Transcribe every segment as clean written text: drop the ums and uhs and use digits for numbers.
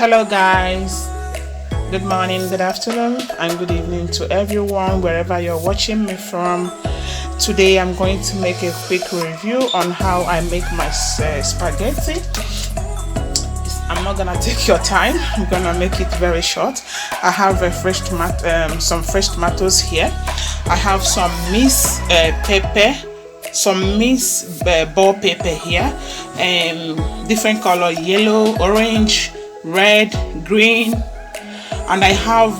Hello guys, good morning, good afternoon and good evening to everyone wherever you're watching me from. Today I'm going to make a quick review on how I make my spaghetti. I'm not gonna take your time, I'm gonna make it very short. I have some fresh tomatoes here. I have some minced pepper, some minced bell pepper here, different color, yellow, orange, red, green, and I have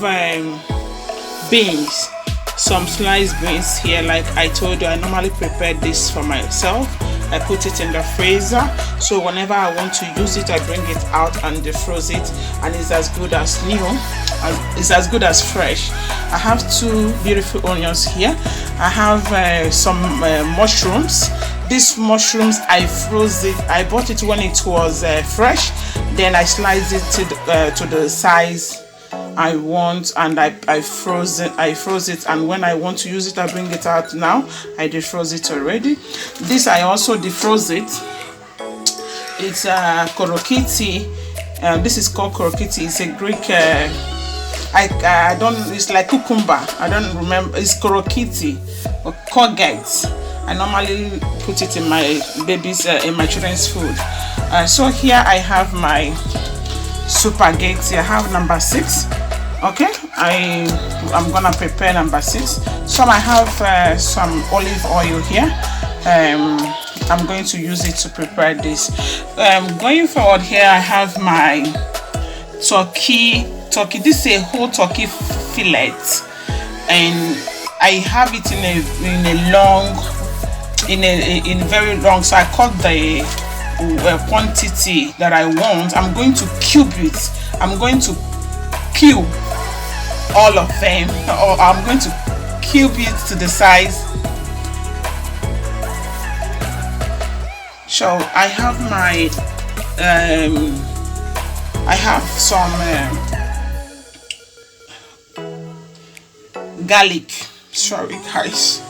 beans, some sliced beans here. Like I told you, I normally prepare this for myself. I put it in the freezer, so whenever I want to use it, I bring it out and defrost it, and it's as good as new, it's as good as fresh. I have two beautiful onions here. I have some mushrooms. These mushrooms, I froze it. I bought it when it was fresh, then I sliced it to the size I want, and I froze it, and when I want to use it, I bring it out. Now I defroze it already. This I also defroze it. It's korokiti. This is called korokiti. It's a Greek I don't, it's like cucumber, I don't remember, it's korokiti or courgette. I normally put it in my baby's in my children's food. So here I have my spaghetti. I have number 6. Okay, I'm gonna prepare number 6. So I have some olive oil here. I'm going to use it to prepare this. Going forward here, I have my turkey. This is a whole turkey fillet, and I have it in very long. So I cut the quantity that I want. I'm going to cube it. I'm going to cube all of them, or I'm going to cube it to the size. So I have my I have some garlic. Sorry guys,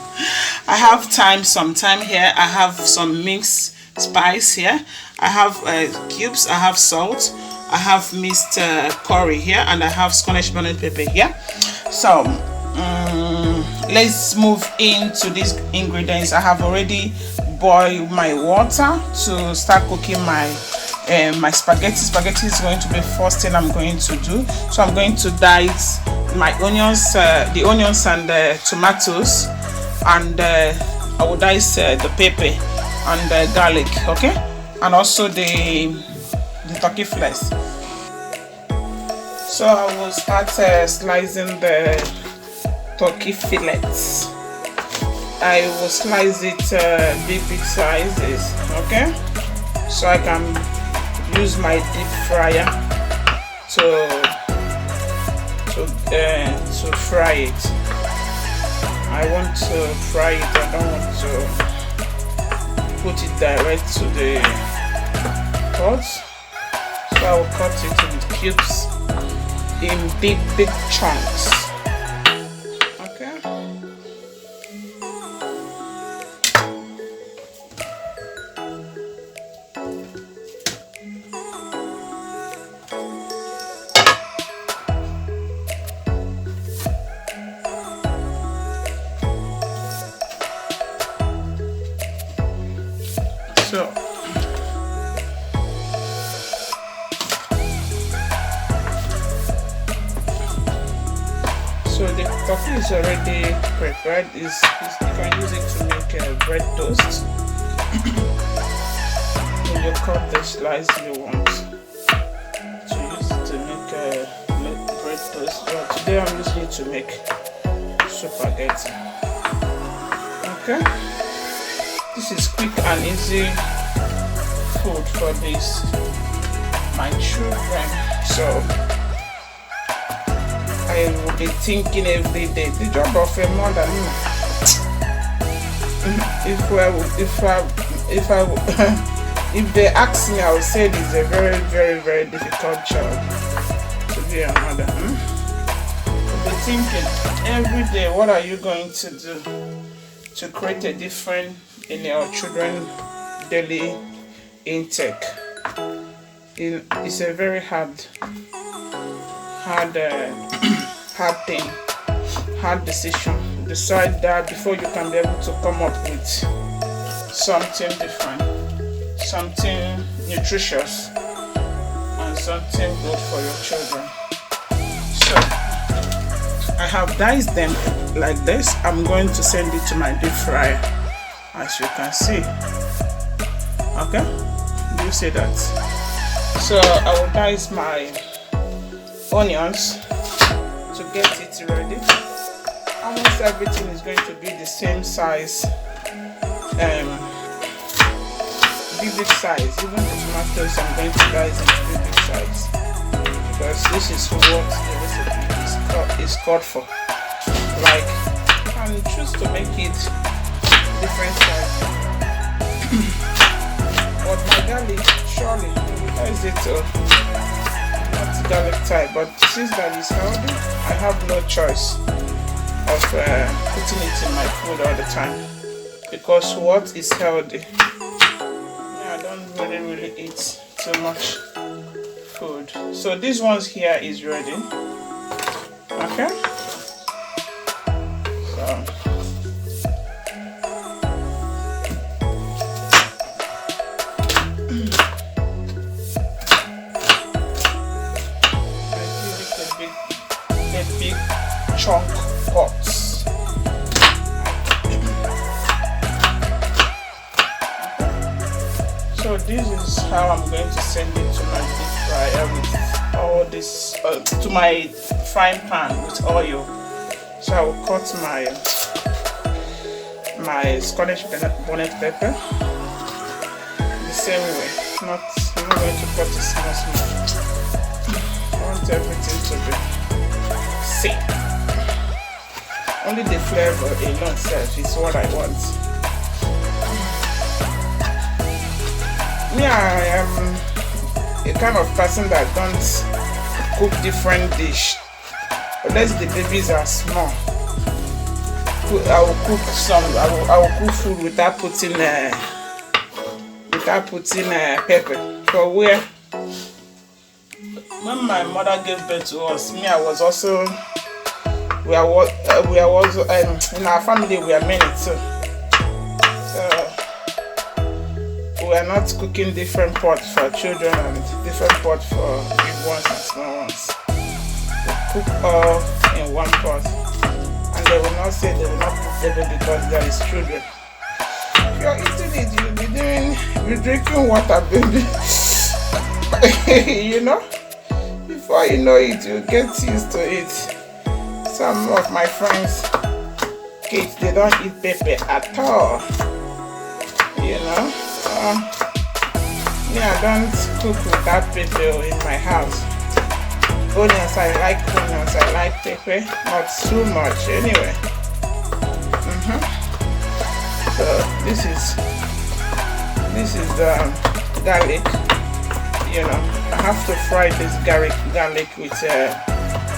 I have some thyme here. I have some mixed spice here. I have cubes. I have salt. I have minced curry here, and I have Scottish bonnet pepper here. So let's move into these ingredients. I have already boiled my water to start cooking my spaghetti. Spaghetti is going to be first thing I'm going to do. So I'm going to dice my onions, the onions and the tomatoes, and I will dice the pepper and the garlic, okay, and also the turkey flesh. So I will start slicing the turkey fillets. I will slice it big sizes, okay, so I can use my deep fryer to fry it. I want to fry it. I don't want to put it direct to the pot. So I will cut it in cubes, in big chunks. Okay. So the turkey is already prepared. You can use it to make bread toast. When you cut the slice you want to use it to make bread toast. But today I'm using it to make spaghetti. Okay, this is quick and easy food for my children. So I will be thinking every day. The job of a mother. If they ask me, I will say it's a very, very, very difficult job to be a mother. I'll be thinking every day, what are you going to do to create a difference in your children's daily intake? It's a very hard thing, hard decision. Decide that before you can be able to come up with something different, something nutritious, and something good for your children. So I have diced them like this. I'm going to send it to my deep fryer, as you can see. Okay, do you see that? So I will dice my onions to get it ready. Almost everything is going to be the same size, big size. Even the tomatoes I'm going to dice into big size, because this is what the recipe is called for. Like, you can choose to make it different size. But my garlic, surely, is it not garlic type, but since that is healthy, I have no choice of putting it in my food all the time, because what is healthy? I don't really eat too much food. So this one's here is ready. Okay. So a big chunk pots. So this is how I'm going to send it to my deep fryer with all this, to my frying pan with oil. So I will cut my Scottish bonnet pepper the same way. I'm not going to cut it small. I want everything to be same. Only the flavor alone self is what I want. Me, I am a kind of person that don't cook different dish unless the babies are small. I will cook I will cook food without putting pepper. For where when my mother gave birth to us, me, I was also we are also in our family we are many too. So we are not cooking different pots for children and different pots for big ones and small ones. We cook all in one pot, and they will not say they will not cook baby because there is children. If you're eating it, you'll be drinking water, baby. You know, before you know it, you get used to it. Some of my friends, kids, they don't eat pepper at all. You know. Me, I don't cook without pepper in my house. Onions, I like onions, I like pepper, not too much anyway. So this is the garlic. You know, I have to fry this garlic with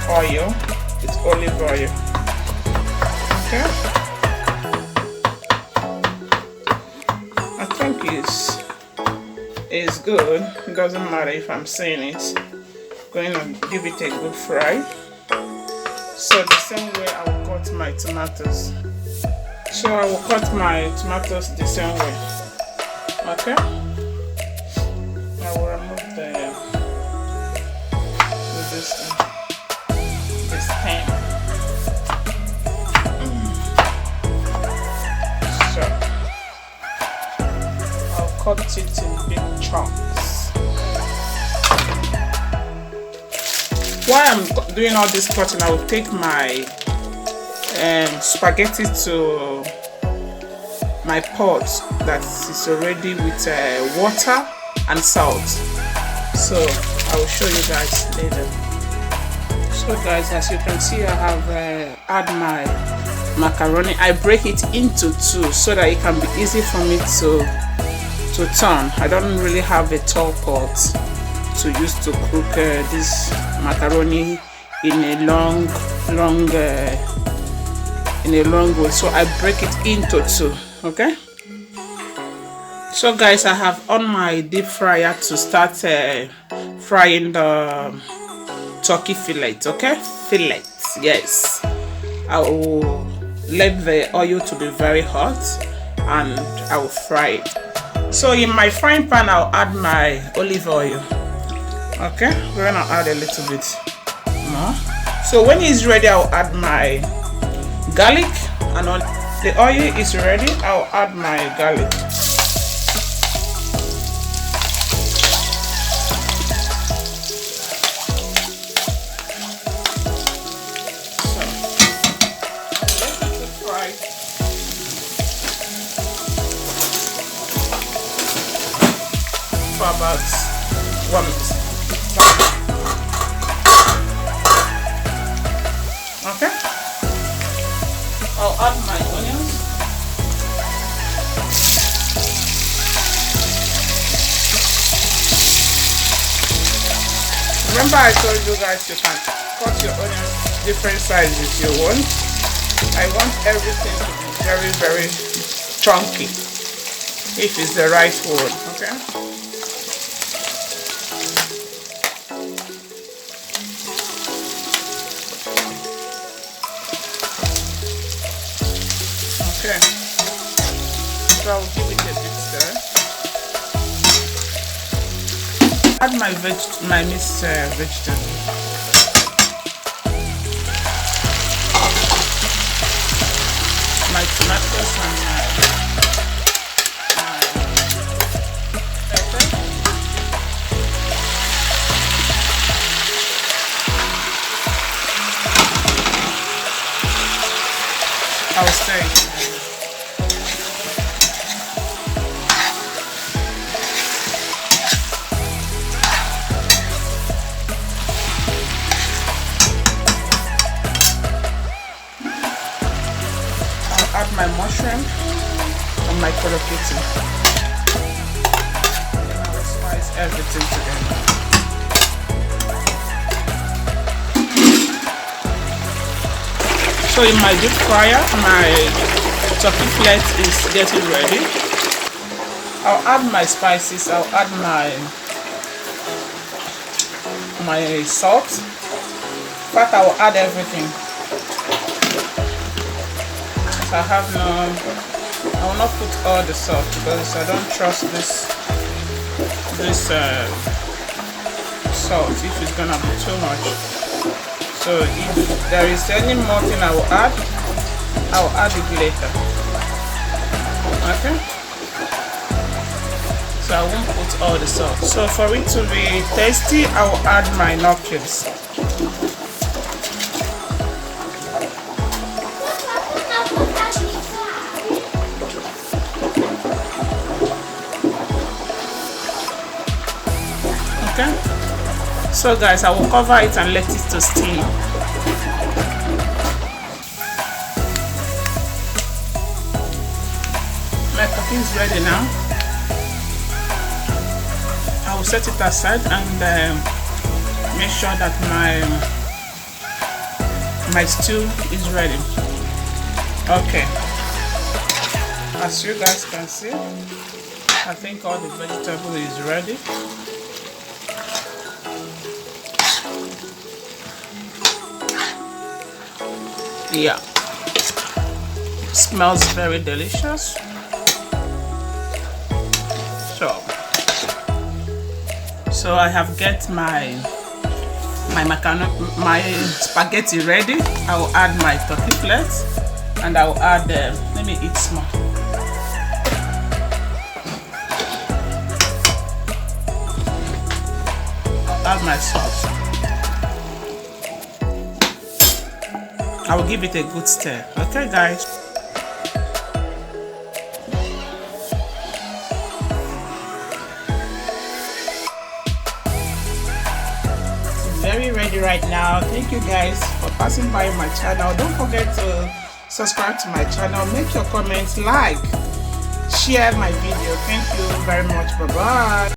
oil, with olive oil. Okay. I think it's good. It doesn't matter if I'm saying it. Going to give it a good fry. So the same way I will cut my tomatoes. So I will cut my tomatoes the same way. Okay. I will remove this pan. Cut it in big chunks. While I'm doing all this cutting, I will take my spaghetti to my pot that is already with water and salt. So I will show you guys later. So guys, as you can see, I have add my macaroni. I break it into two so that it can be easy for me to turn. I don't really have a tall pot to use to cook this macaroni in a long way. So I break it into two. Okay. So guys, I have on my deep fryer to start frying the turkey fillet. Okay, fillet. Yes, I will let the oil to be very hot and I will fry it. So in my frying pan, I'll add my olive oil. Okay, we're gonna add a little bit more. So when it's ready, I'll add my garlic, and when the oil is ready, I'll add my garlic. So let it fry. For about 1 minute. Okay, I'll add my onions. Remember I told you guys you can cut your onions different sizes if you want. I want everything to be very, very chunky if it's the right word. Okay. Okay, so I'll give it a bit stir. Add my mixed vegetables. My tomatoes and my pepper. I'll stir it. Add my mushroom and my collocating. And I will spice everything together. So in my deep fryer, my turkey fillet is getting ready. I'll add my spices. I'll add my salt. In fact, I will add everything. I will not put all the salt because I don't trust this salt if it's gonna be too much. So if there is any more thing I will add it later. Okay, so I won't put all the salt. So for it to be tasty, I will add my napkins. Okay, so guys, I will cover it and let it to steam. My cooking is ready now. I will set it aside and make sure that my stew is ready. Okay, as you guys can see, I think all the vegetable is ready. Yeah, smells very delicious. So I have get my spaghetti ready. I will add my turkey fillets and I will add let me eat small. I'll add my sauce. I will give it a good stir. Okay, guys. Very ready right now. Thank you guys for passing by my channel. Don't forget to subscribe to my channel, make your comments, like, share my video. Thank you very much. Bye bye.